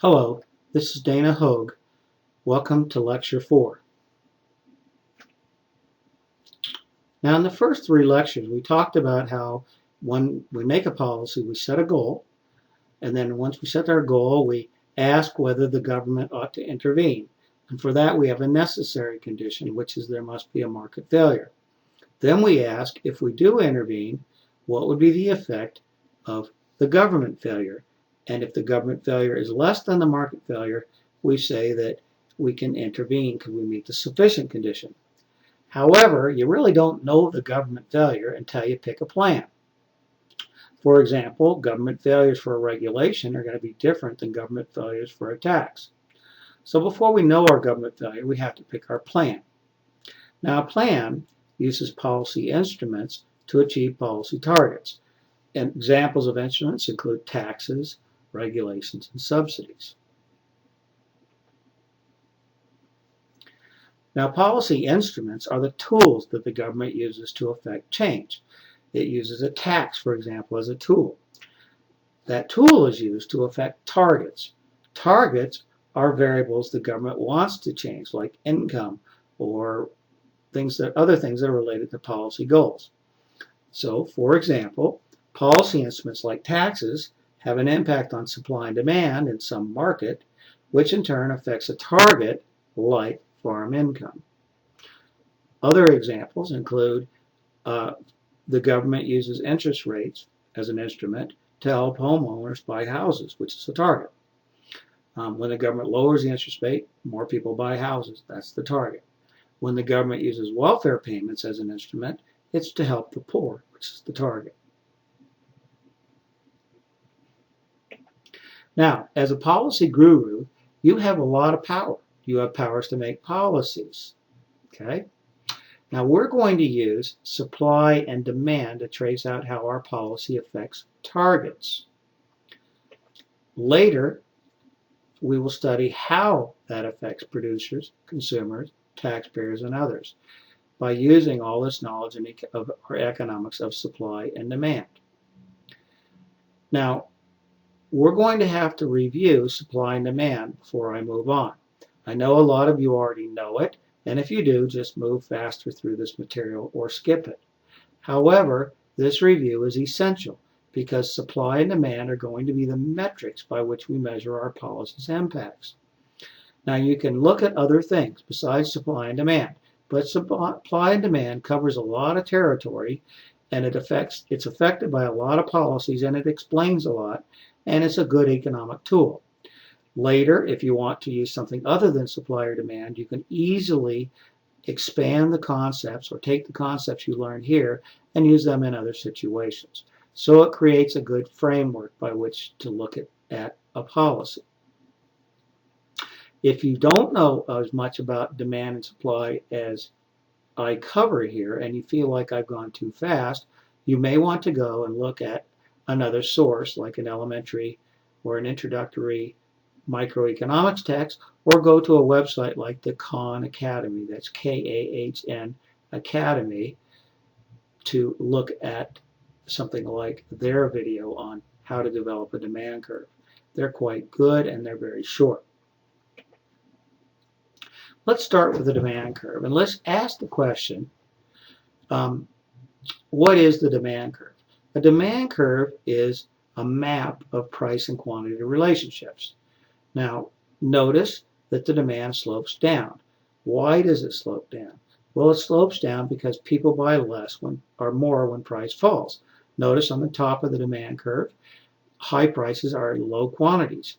Hello, this is Dana Hogue. Welcome to Lecture 4. Now, in the first 3 lectures, we talked about how when we make a policy, we set a goal, and then once we set our goal, we ask whether the government ought to intervene. And for that, we have a necessary condition, which is there must be a market failure. Then we ask, if we do intervene, what would be the effect of the government failure? And if the government failure is less than the market failure, we say that we can intervene because we meet the sufficient condition. However, you really don't know the government failure until you pick a plan. For example, government failures for a regulation are going to be different than government failures for a tax. So before we know our government failure, we have to pick our plan. Now, a plan uses policy instruments to achieve policy targets. And examples of instruments include taxes, regulations, and subsidies. Now, policy instruments are the tools that the government uses to effect change. It uses a tax, for example, as a tool. That tool is used to affect targets. Targets are variables the government wants to change, like income or other things that are related to policy goals. So, for example, policy instruments like taxes have an impact on supply and demand in some market, which in turn affects a target like farm income. Other examples include the government uses interest rates as an instrument to help homeowners buy houses, which is a target. When the government lowers the interest rate, more people buy houses. That's the target. When the government uses welfare payments as an instrument, it's to help the poor, which is the target. Now, as a policy guru, you have a lot of power. You have powers to make policies. Okay? Now, we're going to use supply and demand to trace out how our policy affects targets. Later, we will study how that affects producers, consumers, taxpayers, and others by using all this knowledge of our economics of supply and demand. Now, we're going to have to review supply and demand before I move on. I know a lot of you already know it, and if you do, just move faster through this material or skip it. However, this review is essential because supply and demand are going to be the metrics by which we measure our policy's impacts. Now, you can look at other things besides supply and demand, but supply and demand covers a lot of territory, and it's affected by a lot of policies, and it explains a lot, and it's a good economic tool. Later, if you want to use something other than supply or demand, you can easily expand the concepts or take the concepts you learn here and use them in other situations. So it creates a good framework by which to look at a policy. If you don't know as much about demand and supply as I cover here and you feel like I've gone too fast, you may want to go and look at another source like an elementary or an introductory microeconomics text, or go to a website like the Khan Academy, that's K-A-H-N Academy, to look at something like their video on how to develop a demand curve. They're quite good and they're very short. Let's start with the demand curve and let's ask the question, what is the demand curve? A demand curve is a map of price and quantity relationships. Now, notice that the demand slopes down. Why does it slope down? Well, it slopes down because people buy less or more when price falls. Notice on the top of the demand curve, high prices are low quantities.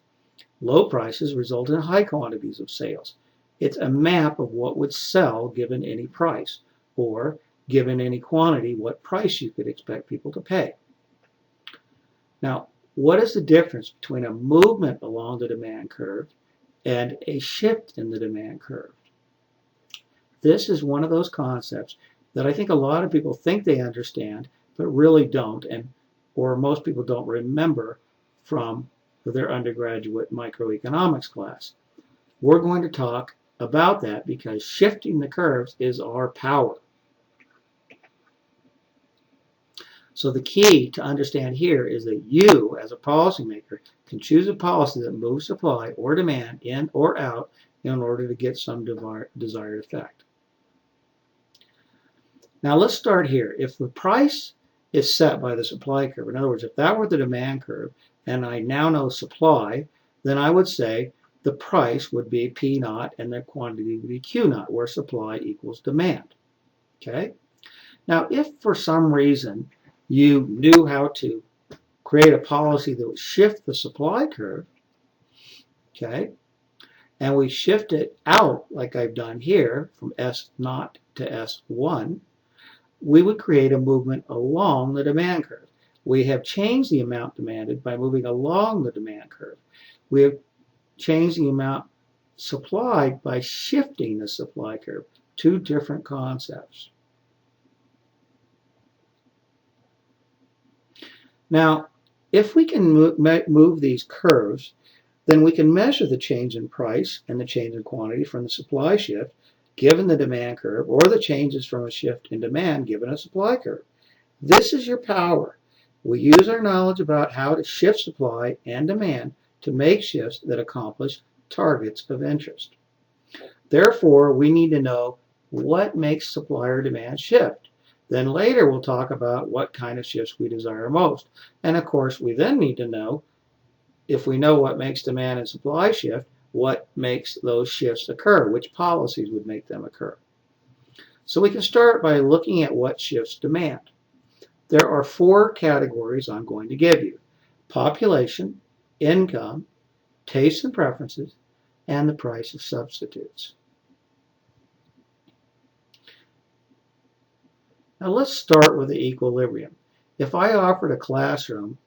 Low prices result in high quantities of sales. It's a map of what would sell given any price, or given any quantity, what price you could expect people to pay. Now, what is the difference between a movement along the demand curve and a shift in the demand curve? This is one of those concepts that I think a lot of people think they understand, but really don't, or most people don't remember from their undergraduate microeconomics class. We're going to talk about that because shifting the curves is our power. So the key to understand here is that you, as a policymaker, can choose a policy that moves supply or demand in or out in order to get some desired effect. Now let's start here. If the price is set by the supply curve, in other words, if that were the demand curve and I now know supply, then I would say the price would be P naught and the quantity would be Q naught, where supply equals demand. Okay? Now, if for some reason you knew how to create a policy that would shift the supply curve, okay, and we shift it out like I've done here from S naught to S1, we would create a movement along the demand curve. We have changed the amount demanded by moving along the demand curve. We have changed the amount supplied by shifting the supply curve. Two different concepts. Now, if we can move these curves, then we can measure the change in price and the change in quantity from the supply shift given the demand curve, or the changes from a shift in demand given a supply curve. This is your power. We use our knowledge about how to shift supply and demand to make shifts that accomplish targets of interest. Therefore, we need to know what makes supply or demand shift. Then later we'll talk about what kind of shifts we desire most. And of course, we then need to know, if we know what makes demand and supply shift, what makes those shifts occur, which policies would make them occur. So we can start by looking at what shifts demand. There are four categories I'm going to give you: population, income, tastes and preferences, and the price of substitutes. Now let's start with the equilibrium. If I offered a classroom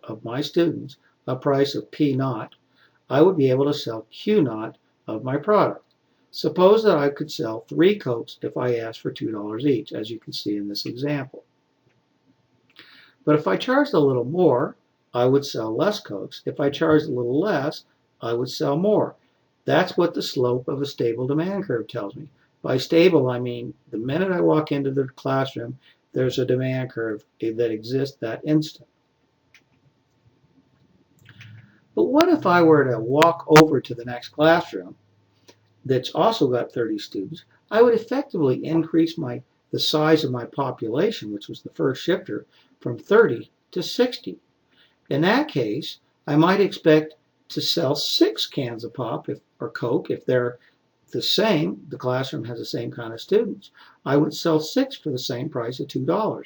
of my students a price of P naught, I would be able to sell Q naught of my product. Suppose that I could sell 3 Cokes if I asked for $2 each, as you can see in this example. But if I charged a little more, I would sell less Cokes. If I charged a little less, I would sell more. That's what the slope of a stable demand curve tells me. By stable, I mean the minute I walk into the classroom, there's a demand curve that exists that instant. But what if I were to walk over to the next classroom that's also got 30 students? I would effectively increase the size of my population, which was the first shifter, from 30 to 60. In that case, I might expect to sell 6 cans of pop or Coke if they're the same, the classroom has the same kind of students. I would sell 6 for the same price of $2.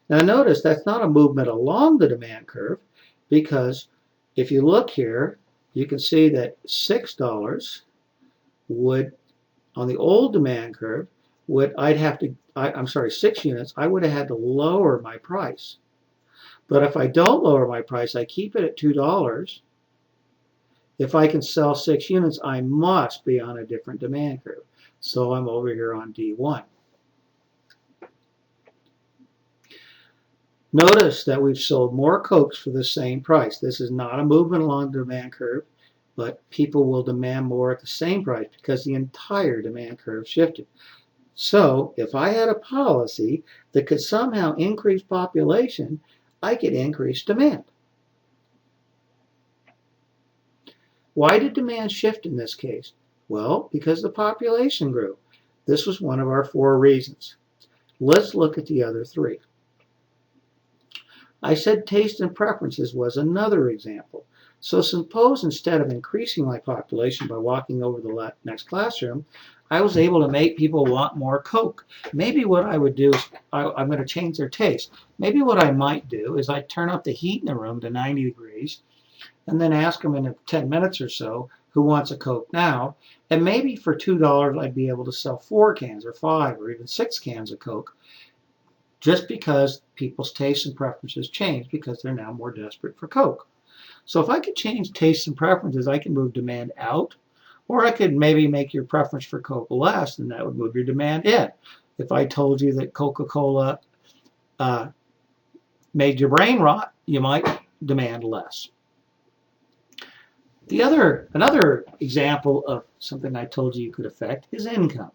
Now notice that's not a movement along the demand curve, because if you look here, you can see that $6 would, on the old demand curve, I'm sorry, 6 units, I would have had to lower my price. But if I don't lower my price, I keep it at $2. If I can sell 6 units, I must be on a different demand curve. So I'm over here on D1. Notice that we've sold more Cokes for the same price. This is not a movement along the demand curve, but people will demand more at the same price because the entire demand curve shifted. So if I had a policy that could somehow increase population, I could increase demand. Why did demand shift in this case? Well, because the population grew. This was one of our 4 reasons. Let's look at the other 3. I said taste and preferences was another example. So suppose instead of increasing my population by walking over the next classroom, I was able to make people want more Coke. Maybe what I would do is I'm going to change their taste. Maybe what I might do is I turn up the heat in the room to 90 degrees and then ask them in 10 minutes or so who wants a Coke now. And maybe for $2 I'd be able to sell 4 cans or 5 or even 6 cans of Coke, just because people's tastes and preferences change because they're now more desperate for Coke. So if I could change tastes and preferences, I can move demand out, or I could maybe make your preference for Coke less, and that would move your demand in. If I told you that Coca-Cola made your brain rot, you might demand less. Another example of something I told you could affect is income.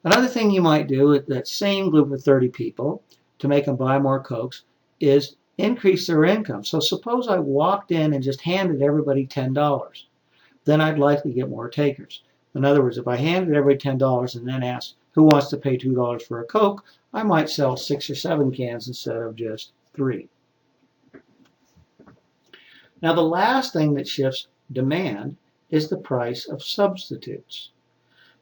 Another thing you might do with that same group of 30 people, to make them buy more Cokes is increase their income. So suppose I walked in and just handed everybody $10. Then I'd likely get more takers. In other words, if I handed everybody $10 and then asked who wants to pay $2 for a Coke, I might sell 6 or 7 cans instead of just 3. Now the last thing that shifts demand is the price of substitutes.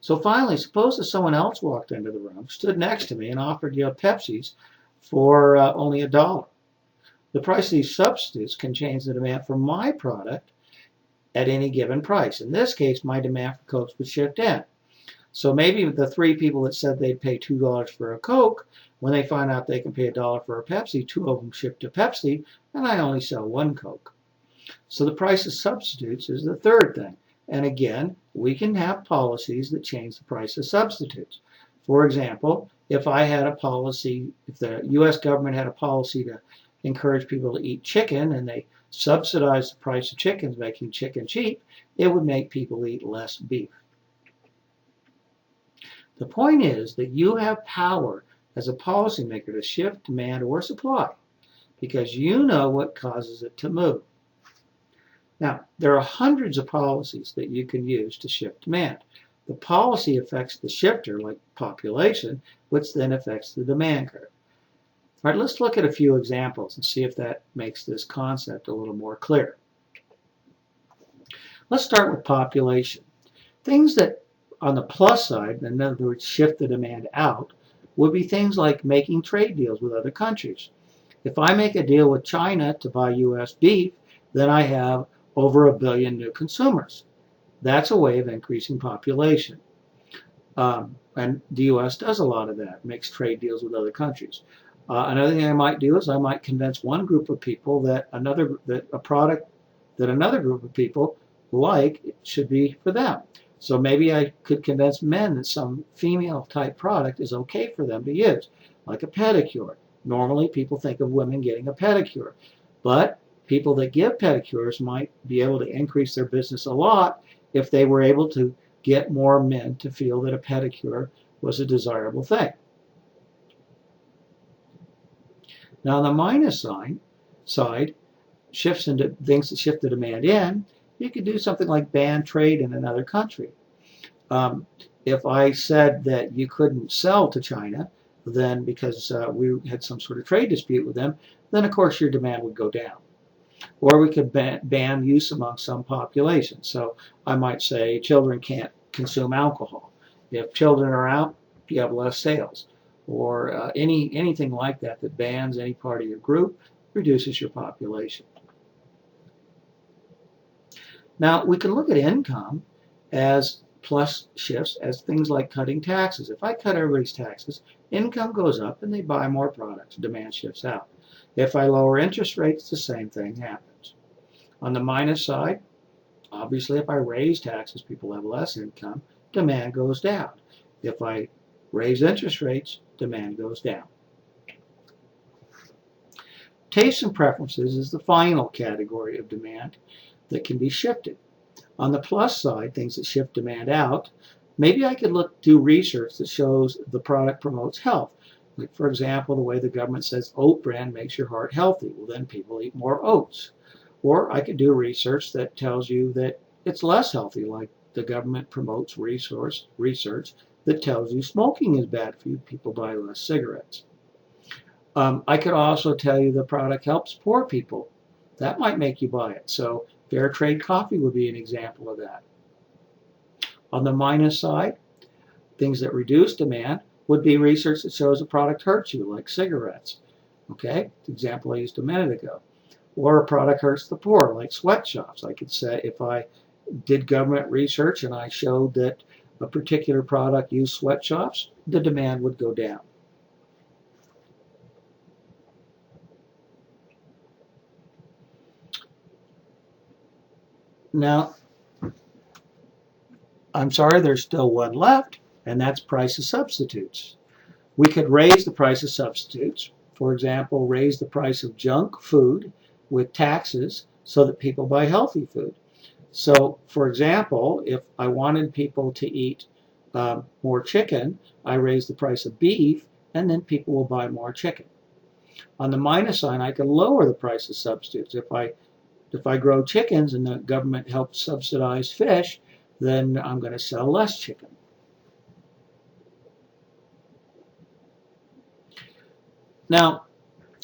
So finally, suppose that someone else walked into the room, stood next to me, and offered you Pepsis for only $1. The price of these substitutes can change the demand for my product at any given price. In this case, my demand for Cokes would shift in. So maybe the 3 people that said they'd pay $2 for a Coke, when they find out they can pay $1 for a Pepsi, 2 of them shift to Pepsi, and I only sell 1 Coke. So the price of substitutes is the third thing. And again, we can have policies that change the price of substitutes. For example, if I had a policy, if the U.S. government had a policy to encourage people to eat chicken and they subsidized the price of chickens, making chicken cheap, it would make people eat less beef. The point is that you have power as a policymaker to shift demand or supply because you know what causes it to move. Now, there are hundreds of policies that you can use to shift demand. The policy affects the shifter, like population, which then affects the demand curve. All right, let's look at a few examples and see if that makes this concept a little more clear. Let's start with population. Things that, on the plus side, in other words, shift the demand out, would be things like making trade deals with other countries. If I make a deal with China to buy U.S. beef, then I have over 1 billion new consumers. That's a way of increasing population. And the U.S. does a lot of that, makes trade deals with other countries. Another thing I might do is I might convince one group of people that a product that another group of people like should be for them. So maybe I could convince men that some female type product is okay for them to use, like a pedicure. Normally people think of women getting a pedicure, but people that give pedicures might be able to increase their business a lot if they were able to get more men to feel that a pedicure was a desirable thing. Now, on the minus side, shifts into things that shift the demand in, you could do something like ban trade in another country. If I said that you couldn't sell to China, then because we had some sort of trade dispute with them, then of course your demand would go down. Or we could ban use among some populations. So I might say children can't consume alcohol. If children are out, you have less sales. Or anything like that that bans any part of your group reduces your population. Now, we can look at income as plus shifts as things like cutting taxes. If I cut everybody's taxes, income goes up and they buy more products. Demand shifts out. If I lower interest rates, the same thing happens. On the minus side, obviously if I raise taxes, people have less income, demand goes down. If I raise interest rates, demand goes down. Tastes and preferences is the final category of demand that can be shifted. On the plus side, things that shift demand out, maybe I could do research that shows the product promotes health. Like, for example, the way the government says oat bran makes your heart healthy. Well, then people eat more oats. Or I could do research that tells you that it's less healthy, like the government promotes research that tells you smoking is bad for you. People buy less cigarettes. I could also tell you the product helps poor people. That might make you buy it. So fair trade coffee would be an example of that. On the minus side, things that reduce demand would be research that shows a product hurts you, like cigarettes. Okay, the example I used a minute ago. Or a product hurts the poor, like sweatshops. I could say if I did government research and I showed that a particular product used sweatshops, the demand would go down. Now, I'm sorry, there's still one left, and that's price of substitutes. We could raise the price of substitutes. For example, raise the price of junk food with taxes so that people buy healthy food. So, for example, if I wanted people to eat more chicken, I raise the price of beef, and then people will buy more chicken. On the minus sign, I can lower the price of substitutes. If I grow chickens and the government helps subsidize fish, then I'm going to sell less chicken. Now,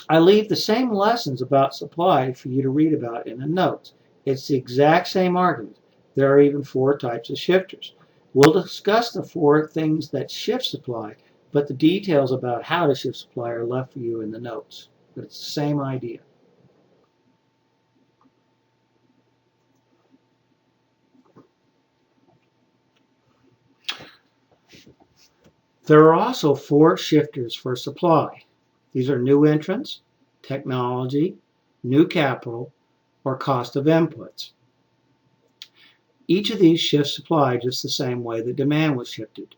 I leave the same lessons about supply for you to read about in the notes. It's the exact same argument. There are even 4 types of shifters. We'll discuss the 4 things that shift supply, but the details about how to shift supply are left for you in the notes. But it's the same idea. There are also 4 shifters for supply. These are new entrants, technology, new capital, or cost of inputs. Each of these shifts supply just the same way that demand was shifted.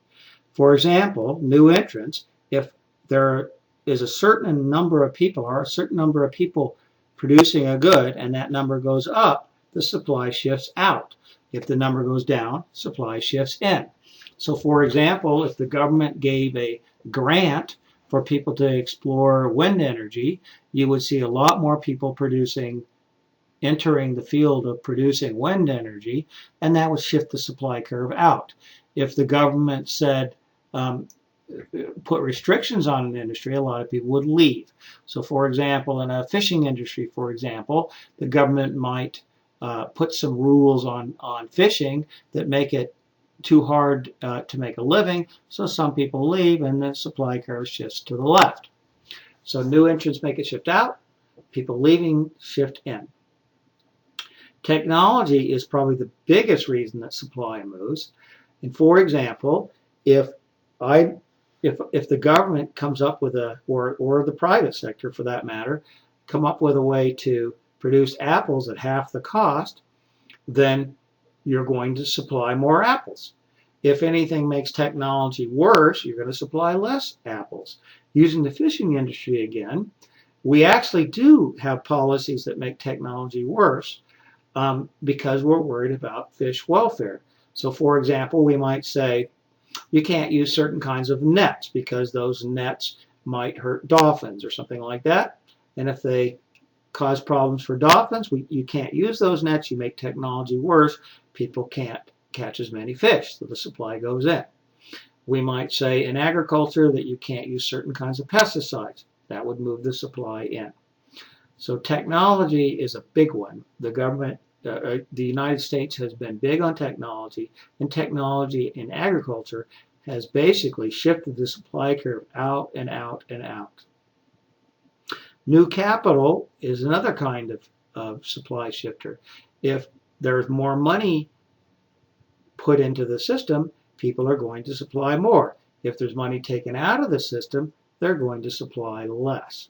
For example, new entrants, if there is a certain number of people or a certain number of people producing a good and that number goes up, the supply shifts out. If the number goes down, supply shifts in. So for example, if the government gave a grant for people to explore wind energy, you would see a lot more people entering the field of producing wind energy, and that would shift the supply curve out. If the government said, put restrictions on an industry, a lot of people would leave. So for example, in a fishing industry, for example, the government might put some rules on fishing that make it too hard to make a living, so some people leave and the supply curve shifts to the left. So new entrants make it shift out, people leaving shift in. Technology is probably the biggest reason that supply moves. And for example, if the government comes up with or the private sector for that matter, come up with a way to produce apples at half the cost, then you're going to supply more apples. If anything makes technology worse, you're going to supply less apples. Using the fishing industry again, we actually do have policies that make technology worse because we're worried about fish welfare. So for example, we might say you can't use certain kinds of nets because those nets might hurt dolphins or something like that. And if they cause problems for dolphins, you can't use those nets. You make technology worse. People can't catch as many fish, so the supply goes in. We might say in agriculture that you can't use certain kinds of pesticides. That would move the supply in. So technology is a big one. The government, the United States has been big on technology, and technology in agriculture has basically shifted the supply curve out and out and out. New capital is another kind of supply shifter. If there's more money put into the system, people are going to supply more. If there's money taken out of the system, they're going to supply less.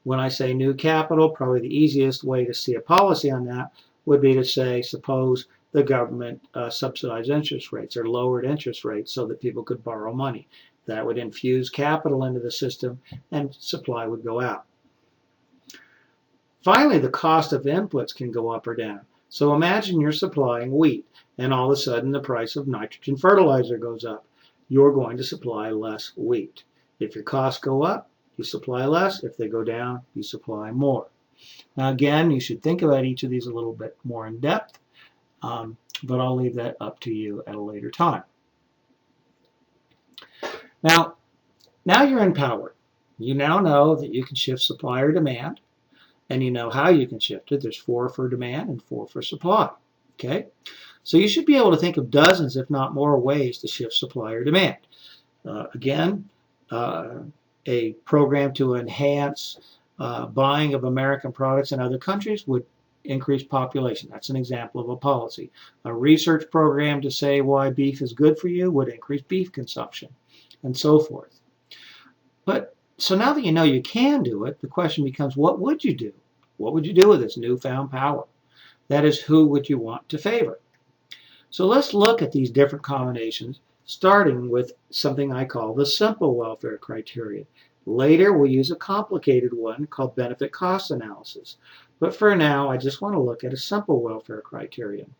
When I say new capital, probably the easiest way to see a policy on that would be to say, suppose the government subsidized interest rates or lowered interest rates so that people could borrow money. That would infuse capital into the system and supply would go out. Finally, the cost of inputs can go up or down. So imagine you're supplying wheat and all of a sudden the price of nitrogen fertilizer goes up. You're going to supply less wheat. If your costs go up, you supply less. If they go down, you supply more. Now again, you should think about each of these a little bit more in depth, but I'll leave that up to you at a later time. Now you're empowered. You now know that you can shift supply or demand, and you know how you can shift it. There's 4 for demand and 4 for supply. Okay, so you should be able to think of dozens, if not more, ways to shift supply or demand. A program to enhance buying of American products in other countries would increase population. That's an example of a policy. A research program to say why beef is good for you would increase beef consumption, and so forth. But so now that you know you can do it, the question becomes, what would you do? What would you do with this newfound power? That is, who would you want to favor? So let's look at these different combinations, starting with something I call the simple welfare criterion. Later, we'll use a complicated one called benefit cost analysis. But for now, I just want to look at a simple welfare criterion.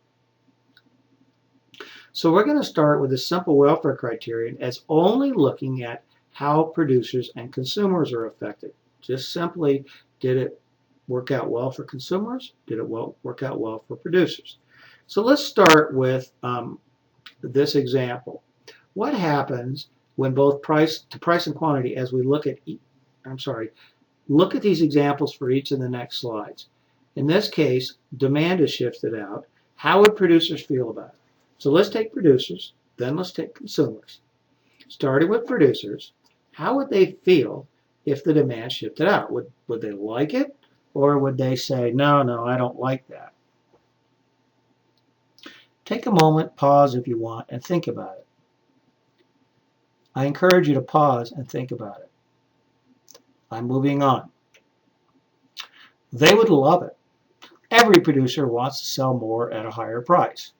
So we're going to start with a simple welfare criterion as only looking at how producers and consumers are affected. Just simply, did it work out well for consumers? Did it work out well for producers? So let's start with this example. What happens when both price and quantity, as we look at, look at these examples for each of the next slides. In this case, demand is shifted out. How would producers feel about it? So let's take producers, then let's take consumers. Starting with producers, how would they feel if the demand shifted out? Would they like it, or would they say, no, I don't like that? Take a moment, pause if you want, and think about it. I encourage you to pause and think about it. I'm moving on. They would love it. Every producer wants to sell more at a higher price.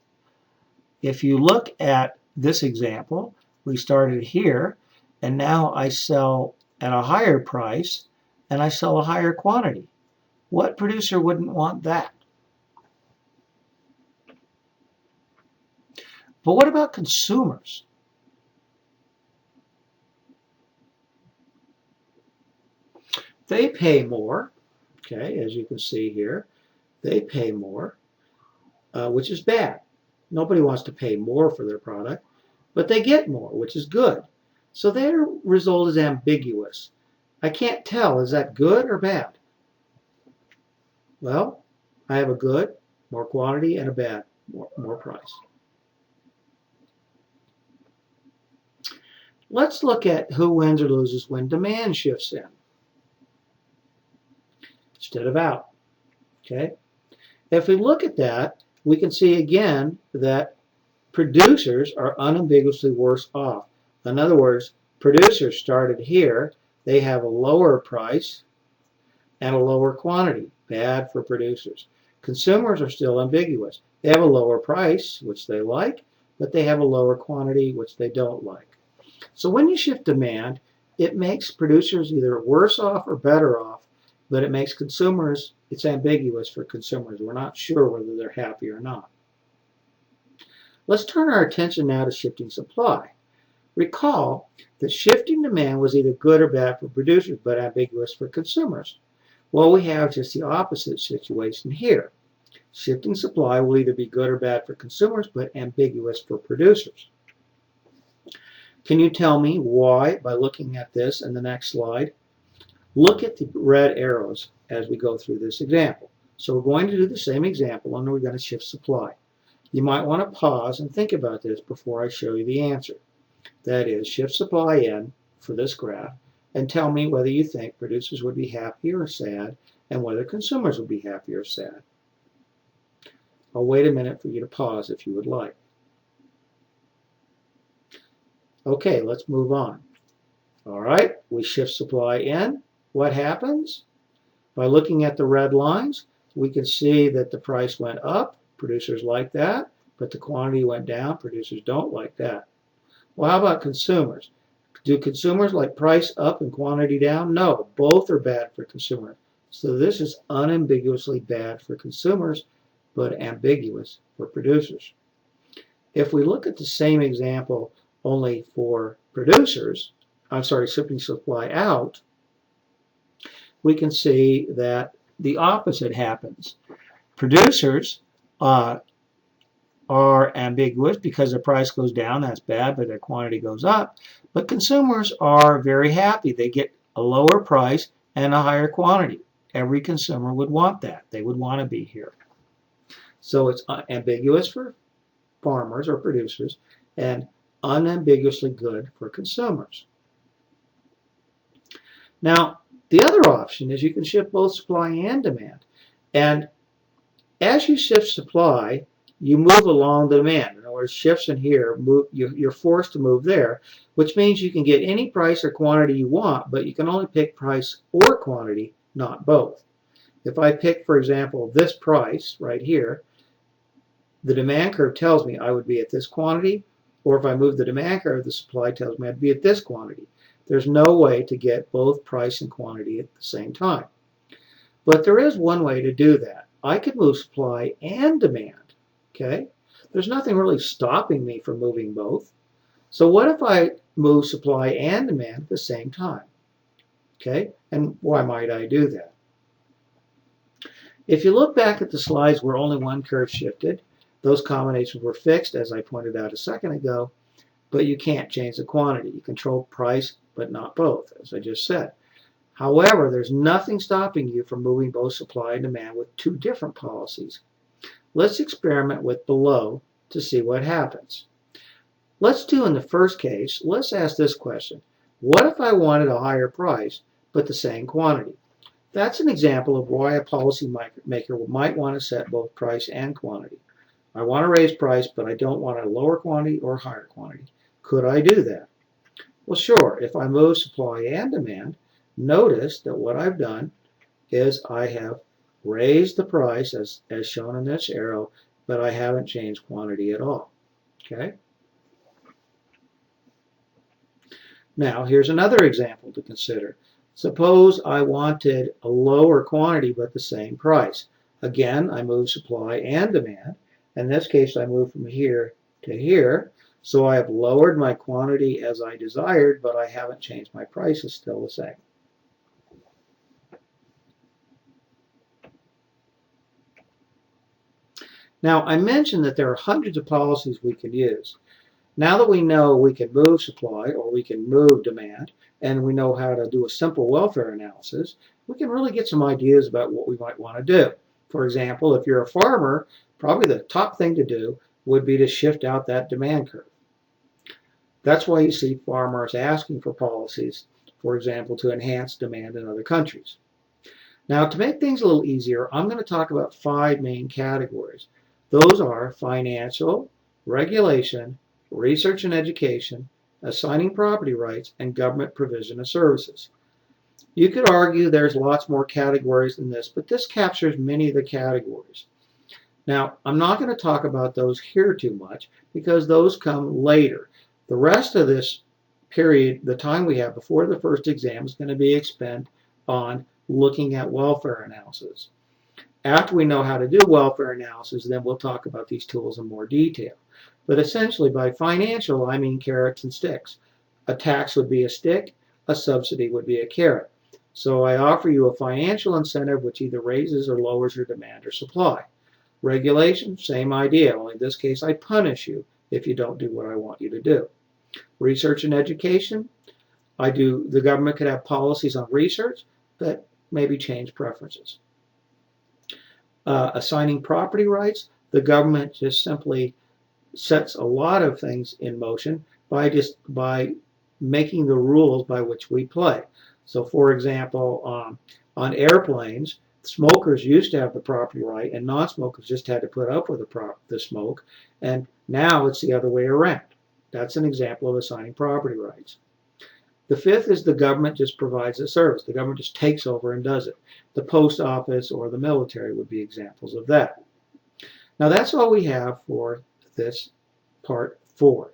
If you look at this example, we started here, and now I sell at a higher price, and I sell a higher quantity. What producer wouldn't want that? But what about consumers? They pay more, okay, as you can see here. They pay more, which is bad. Nobody wants to pay more for their product, but they get more, which is good. So their result is ambiguous. I can't tell, is that good or bad? Well, I have a good, more quantity, and a bad, more price. Let's look at who wins or loses when demand shifts in instead of out. Okay? If we look at that, we can see again that producers are unambiguously worse off. In other words, producers started here. They have a lower price and a lower quantity. Bad for producers. Consumers are still ambiguous. They have a lower price, which they like, but they have a lower quantity, which they don't like. So when you shift demand, it makes producers either worse off or better off, but it makes consumers, it's ambiguous for consumers. We're not sure whether they're happy or not. Let's turn our attention now to shifting supply. Recall that shifting demand was either good or bad for producers, but ambiguous for consumers. Well, we have just the opposite situation here. Shifting supply will either be good or bad for consumers, but ambiguous for producers. Can you tell me why by looking at this in the next slide? Look at the red arrows as we go through this example. So we're going to do the same example, and we're going to shift supply. You might want to pause and think about this before I show you the answer. That is, shift supply in for this graph and tell me whether you think producers would be happy or sad and whether consumers would be happy or sad. I'll wait a minute for you to pause if you would like. Okay, let's move on. All right, we shift supply in. What happens? By looking at the red lines, we can see that the price went up. Producers like that, but the quantity went down. Producers don't like that. Well, how about consumers? Do consumers like price up and quantity down? No, both are bad for consumers. So this is unambiguously bad for consumers, but ambiguous for producers. If we look at the same example only for producers, shifting supply out, we can see that the opposite happens. Producers are ambiguous because their price goes down, that's bad, but their quantity goes up. But consumers are very happy. They get a lower price and a higher quantity. Every consumer would want that. They would want to be here. So it's ambiguous for farmers or producers and unambiguously good for consumers. Now, the other option is you can shift both supply and demand. And as you shift supply, you move along the demand. In other words, shifts in here, you're forced to move there, which means you can get any price or quantity you want, but you can only pick price or quantity, not both. If I pick, for example, this price right here, the demand curve tells me I would be at this quantity, or if I move the demand curve, the supply tells me I'd be at this quantity. There's no way to get both price and quantity at the same time. But there is one way to do that. I could move supply and demand. Okay? There's nothing really stopping me from moving both. So what if I move supply and demand at the same time. Okay, and why might I do that? If you look back at the slides where only one curve shifted, those combinations were fixed, as I pointed out a second ago, but you can't change the quantity. You control price, but not both, as I just said. However, there's nothing stopping you from moving both supply and demand with two different policies. Let's experiment with below to see what happens. Let's do in the first case, let's ask this question. What if I wanted a higher price, but the same quantity? That's an example of why a policymaker might want to set both price and quantity. I want to raise price, but I don't want a lower quantity or higher quantity. Could I do that? Well, sure. If I move supply and demand, notice that what I've done is I have raised the price as shown in this arrow, but I haven't changed quantity at all. Okay? Now, here's another example to consider. Suppose I wanted a lower quantity but the same price. Again, I move supply and demand. In this case, I move from here to here. So I have lowered my quantity as I desired, but I haven't changed my price. It's still the same. Now, I mentioned that there are hundreds of policies we can use. Now that we know we can move supply or we can move demand, and we know how to do a simple welfare analysis, we can really get some ideas about what we might want to do. For example, if you're a farmer, probably the top thing to do would be to shift out that demand curve. That's why you see farmers asking for policies, for example, to enhance demand in other countries. Now, to make things a little easier, I'm going to talk about 5 main categories. Those are financial, regulation, research and education, assigning property rights, and government provision of services. You could argue there's lots more categories than this, but this captures many of the categories. Now, I'm not going to talk about those here too much because those come later. The rest of this period, the time we have before the first exam, is going to be expended on looking at welfare analysis. After we know how to do welfare analysis, then we'll talk about these tools in more detail. But essentially, by financial, I mean carrots and sticks. A tax would be a stick, a subsidy would be a carrot. So I offer you a financial incentive which either raises or lowers your demand or supply. Regulation, same idea, only in this case I punish you if you don't do what I want you to do. Research and education, the government could have policies on research that maybe change preferences. Assigning property rights, the government just simply sets a lot of things in motion by making the rules by which we play. So for example, on airplanes, smokers used to have the property right and non-smokers just had to put up with the smoke, and now it's the other way around. That's an example of assigning property rights. The fifth is the government just provides a service. The government just takes over and does it. The post office or the military would be examples of that. Now that's all we have for this part 4.